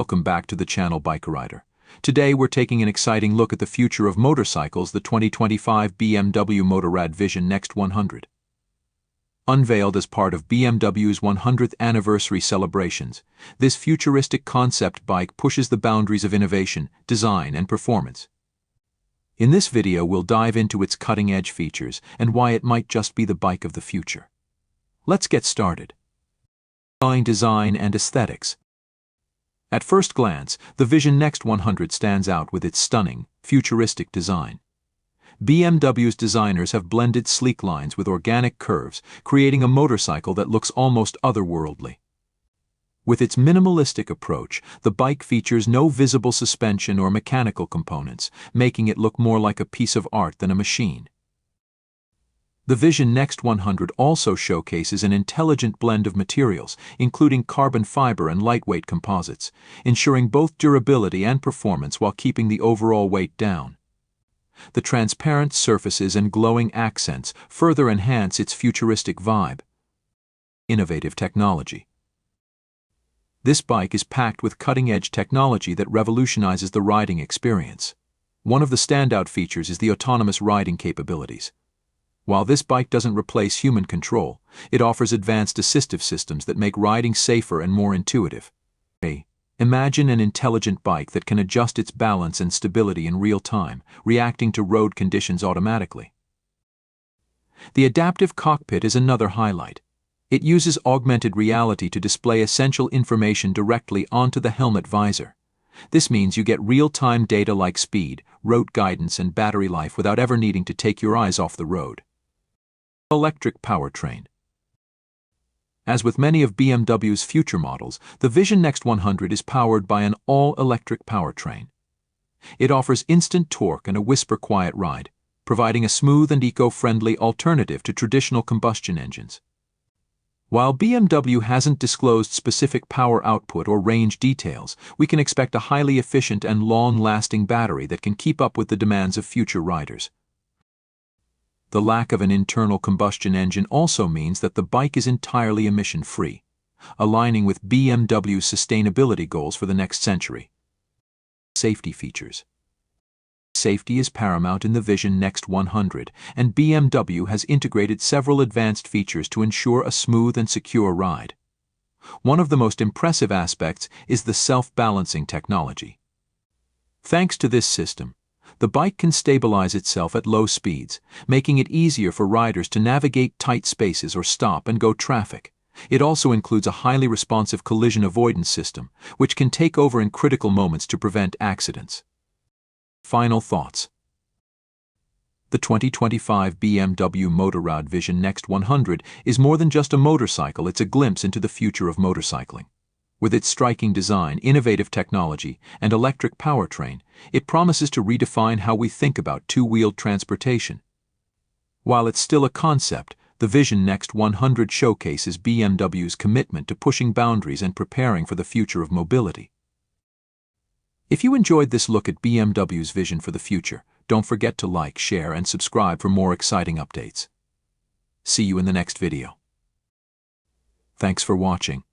welcome back to the channel Biker Rider. Today we're taking an exciting look at the future of motorcycles, the 2025 BMW Motorrad Vision Next 100. Unveiled as part of BMW's 100th anniversary celebrations, this futuristic concept bike pushes the boundaries of innovation, design, and performance. In this video we'll dive into its cutting-edge features and why it might just be the bike of the future. Let's get started. Design and aesthetics. At first glance, the Vision Next 100 stands out with its stunning, futuristic design. BMW's designers have blended sleek lines with organic curves, creating a motorcycle that looks almost otherworldly. With its minimalistic approach, the bike features no visible suspension or mechanical components, making it look more like a piece of art than a machine. The Vision Next 100 also showcases an intelligent blend of materials, including carbon fiber and lightweight composites, ensuring both durability and performance while keeping the overall weight down. The transparent surfaces and glowing accents further enhance its futuristic vibe. Innovative technology. This bike is packed with cutting-edge technology that revolutionizes the riding experience. One of the standout features is the autonomous riding capabilities. While this bike doesn't replace human control, it offers advanced assistive systems that make riding safer and more intuitive. Imagine an intelligent bike that can adjust its balance and stability in real time, reacting to road conditions automatically. The adaptive cockpit is another highlight. It uses augmented reality to display essential information directly onto the helmet visor. This means you get real-time data like speed, route guidance, and battery life without ever needing to take your eyes off the road. Electric powertrain. As with many of BMW's future models, the Vision Next 100 is powered by an all-electric powertrain. It offers instant torque and a whisper-quiet ride, providing a smooth and eco-friendly alternative to traditional combustion engines. While BMW hasn't disclosed specific power output or range details, we can expect a highly efficient and long-lasting battery that can keep up with the demands of future riders. The lack of an internal combustion engine also means that the bike is entirely emission-free, aligning with BMW's sustainability goals for the next century. Safety features. Safety is paramount in the Vision Next 100, and BMW has integrated several advanced features to ensure a smooth and secure ride. One of the most impressive aspects is the self-balancing technology. Thanks to this system, the bike can stabilize itself at low speeds, making it easier for riders to navigate tight spaces or stop-and-go traffic. It also includes a highly responsive collision avoidance system, which can take over in critical moments to prevent accidents. Final thoughts. The 2025 BMW Motorrad Vision Next 100 is more than just a motorcycle, it's a glimpse into the future of motorcycling. With its striking design, innovative technology, and electric powertrain, it promises to redefine how we think about two-wheeled transportation. While it's still a concept, the Vision Next 100 showcases BMW's commitment to pushing boundaries and preparing for the future of mobility. If you enjoyed this look at BMW's vision for the future, don't forget to like, share, and subscribe for more exciting updates. See you in the next video. Thanks for watching.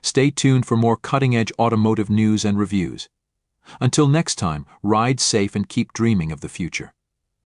Stay tuned for more cutting-edge automotive news and reviews. Until next time, ride safe and keep dreaming of the future.